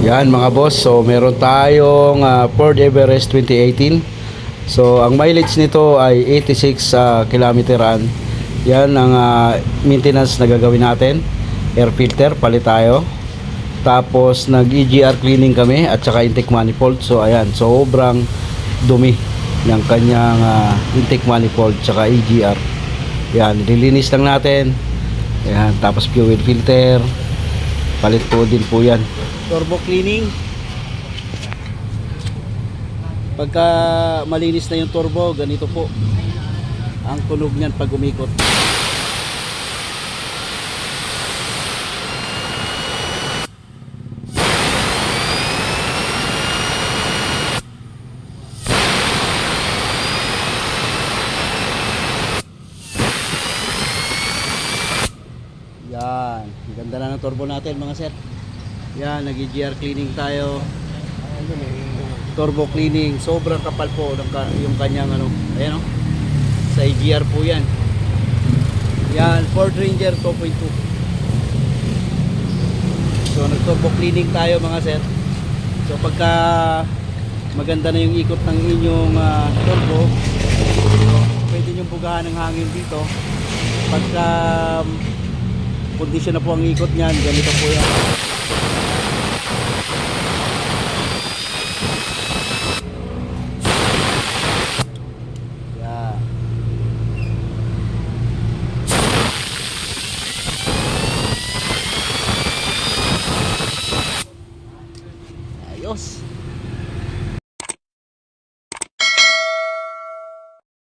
Yan mga boss, so meron tayong Ford Everest 2018. So ang mileage nito ay 86 kilometeran. Yan ang maintenance na gagawin natin. Air filter, palit tayo. Tapos nag EGR cleaning kami at saka intake manifold. So ayan, sobrang dumi ng kanyang intake manifold saka EGR. Yan, nililinis lang natin. Ayan, tapos fuel filter, palit po din po yan. Turbo cleaning. Pagka malinis na yung turbo, ganito po ang tunog niyan pag umikot. Yan, ganda na ng turbo natin mga sir. Yan, nag-EGR cleaning tayo. Turbo cleaning, sobrang kapal po yung kanyang ayan sa EGR po yan. Yan, Ford Ranger 2.2. So nag-turbo cleaning tayo mga sir. So pagka maganda na yung ikot ng inyong turbo, pwede nyo bugahan ng hangin dito. Pagka kondisyon na po ang ikot niyan, ganito po yan.